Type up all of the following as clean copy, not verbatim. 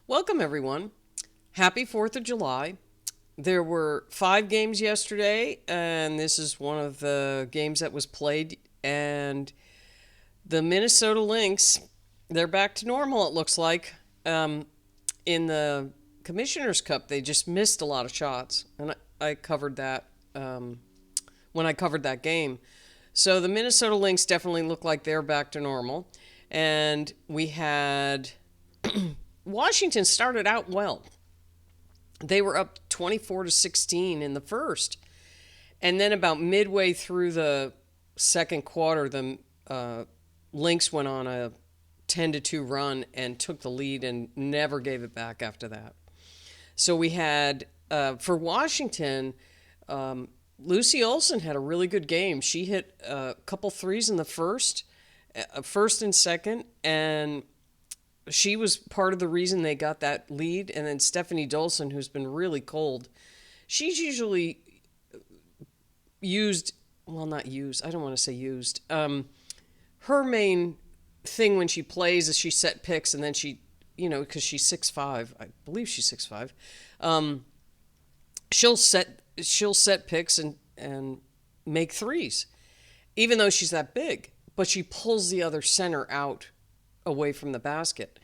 Welcome, everyone. Happy 4th of July. There were 5 games yesterday, and this is one of the games that was played. And the Minnesota Lynx, they're back to normal, it looks like. In the Commissioner's Cup, they just missed a lot of shots. And I covered that when I covered that game. So the Minnesota Lynx definitely look like they're back to normal. And we had Washington started out well. They were up 24-16 in the first. And then about midway through the second quarter, the Lynx went on a 10-2 run and took the lead and never gave it back after that. So we had, for Washington, Lucy Olson had a really good game. She hit a couple threes in the first and second, and she was part of the reason they got that lead. And then Stephanie Dolson, who's been really cold, she's usually used, well, not used, I don't want to say used. Her main thing when she plays is she set picks, and then she, because she's 6'5", I believe she's 6'5", she'll set picks and make threes, even though she's that big. But she pulls the other center out away from the basket.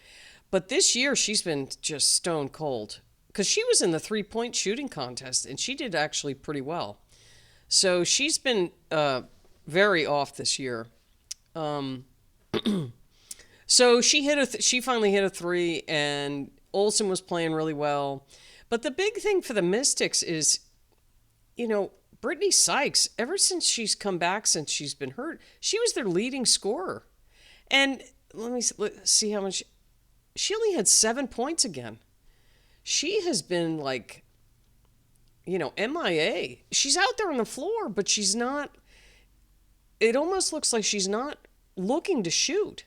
But this year she's been just stone cold because she was in the 3-point shooting contest and she did actually pretty well. So she's been very off this year. So she finally hit a three, and Olson was playing really well. But the big thing for the Mystics is, Brittany Sykes, ever since she's come back, since she's been hurt, she was their leading scorer. And let's see how much. She only had 7 points again. She has been like, MIA. She's out there on the floor, but she's not. It almost looks like she's not looking to shoot.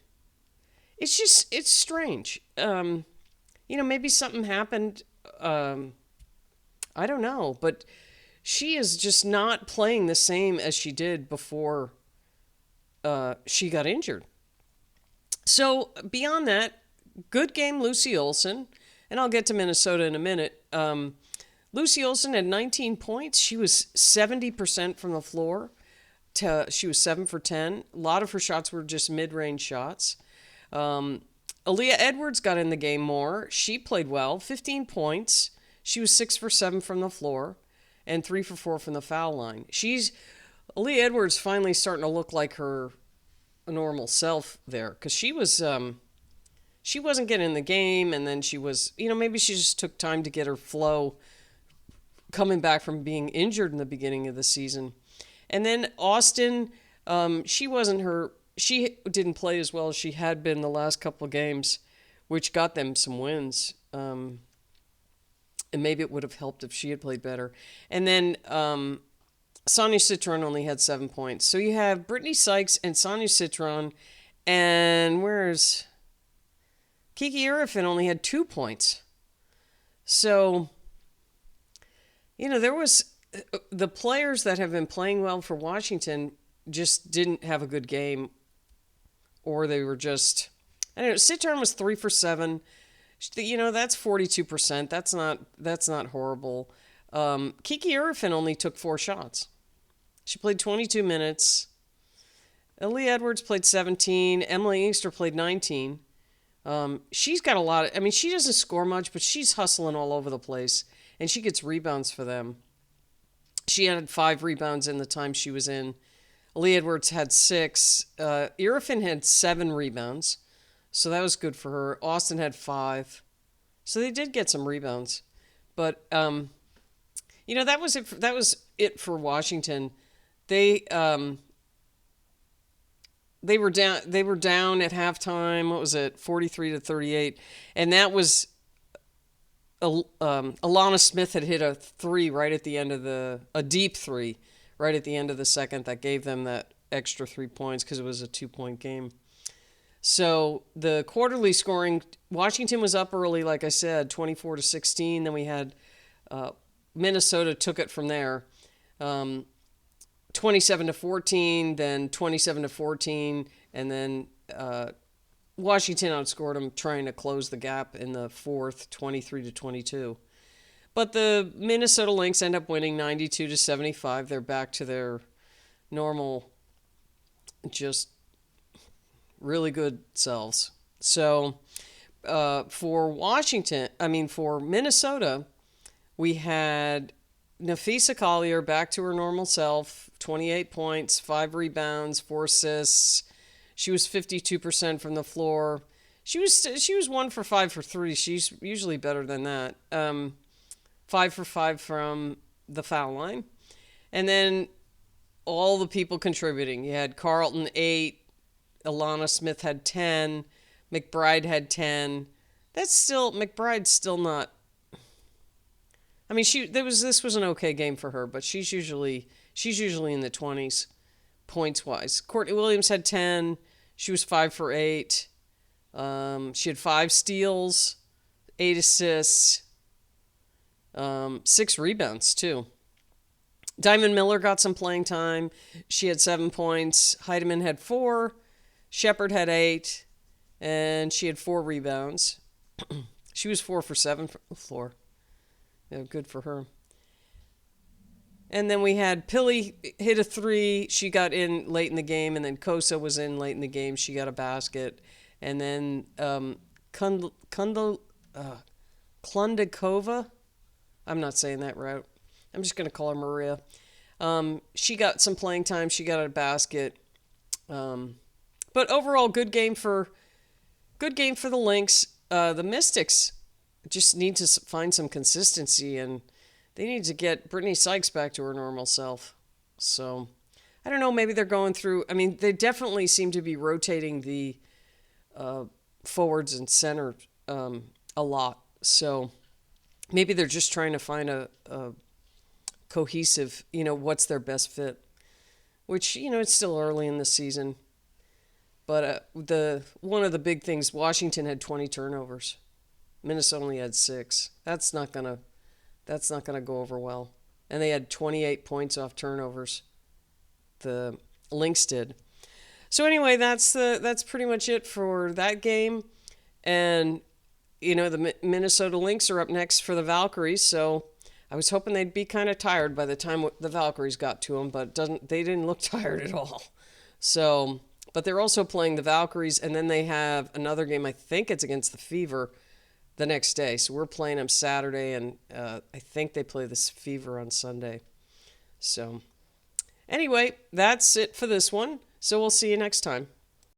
It's strange. Maybe something happened. I don't know, but she is just not playing the same as she did before she got injured. So beyond that, good game, Lucy Olson, and I'll get to Minnesota in a minute. Lucy Olson had 19 points. She was 70% from the floor. She was 7 for 10. A lot of her shots were just mid-range shots. Aaliyah Edwards got in the game more. She played well, 15 points. She was 6 for 7 from the floor and 3 for 4 from the foul line. Aaliyah Edwards finally starting to look like her normal self there, because she wasn't getting in the game, and then she was, maybe she just took time to get her flow coming back from being injured in the beginning of the season. And then Austin, she didn't play as well as she had been the last couple of games, which got them some wins. And maybe it would have helped if she had played better. And then Sonia Citron only had 7 points. So you have Brittany Sykes and Sonia Citron, and where's Kiki Irifin only had 2 points. So, there was the players that have been playing well for Washington just didn't have a good game, or they were just, I don't know. Citron was 3 for 7. That's 42%. That's not horrible. Kiki Irifin only took 4 shots. She played 22 minutes. Aaliyah Edwards played 17. Emily Inkster played 19. She's got a lot of, she doesn't score much, but she's hustling all over the place, and she gets rebounds for them. She had 5 rebounds in the time she was in. Aaliyah Edwards had 6. Irifin had 7 rebounds, so that was good for her. Austin had 5. So they did get some rebounds. But, that was it. That was it for Washington. They were down. They were down at halftime. What was it? 43-38, and that was. Alana Smith had hit a deep three right at the end of the second that gave them that extra 3 points because it was a 2-point game. So the quarterly scoring, Washington was up early, like I said, 24-16. Then we had Minnesota took it from there. 27-14, then 27-14, and then Washington outscored them trying to close the gap in the fourth, 23-22. But the Minnesota Lynx end up winning 92-75. They're back to their normal, just really good selves. So for Minnesota, we had Nafisa Collier back to her normal self, 28 points, 5 rebounds, 4 assists. She was 52% from the floor. She was 1 for 5 for 3. She's usually better than that. 5 for 5 from the foul line. And then all the people contributing. You had Carlton 8, Alana Smith had 10, McBride had 10. McBride's still not. I mean, this was an okay game for her, but she's usually in the 20s points wise. Courtney Williams had 10. She was 5 for 8. She had 5 steals, 8 assists, 6 rebounds too. Diamond Miller got some playing time. She had 7 points. Heidemann had 4. Shepard had 8. And she had 4 rebounds. She was 4 for 7 from the floor. Yeah, good for her. And then we had Pilley hit a 3. She got in late in the game. And then Kosa was in late in the game. She got a basket. And then Klundikova. I'm not saying that right. I'm just going to call her Maria. She got some playing time. She got a basket. But overall, good game for the Lynx. The Mystics just need to find some consistency, and they need to get Brittany Sykes back to her normal self. So, I don't know. Maybe they're going through. I mean, they definitely seem to be rotating the forwards and center a lot. So, maybe they're just trying to find a cohesive, what's their best fit. Which, it's still early in the season. But one of the big things, Washington had 20 turnovers. Minnesota only had 6. That's not gonna go over well. And they had 28 points off turnovers. The Lynx did. So anyway, that's pretty much it for that game. And the Minnesota Lynx are up next for the Valkyries. So I was hoping they'd be kind of tired by the time the Valkyries got to them, but they didn't look tired at all. So. But they're also playing the Valkyries, and then they have another game, I think it's against the Fever, the next day. So we're playing them Saturday, and I think they play this Fever on Sunday. So anyway, that's it for this one. So we'll see you next time.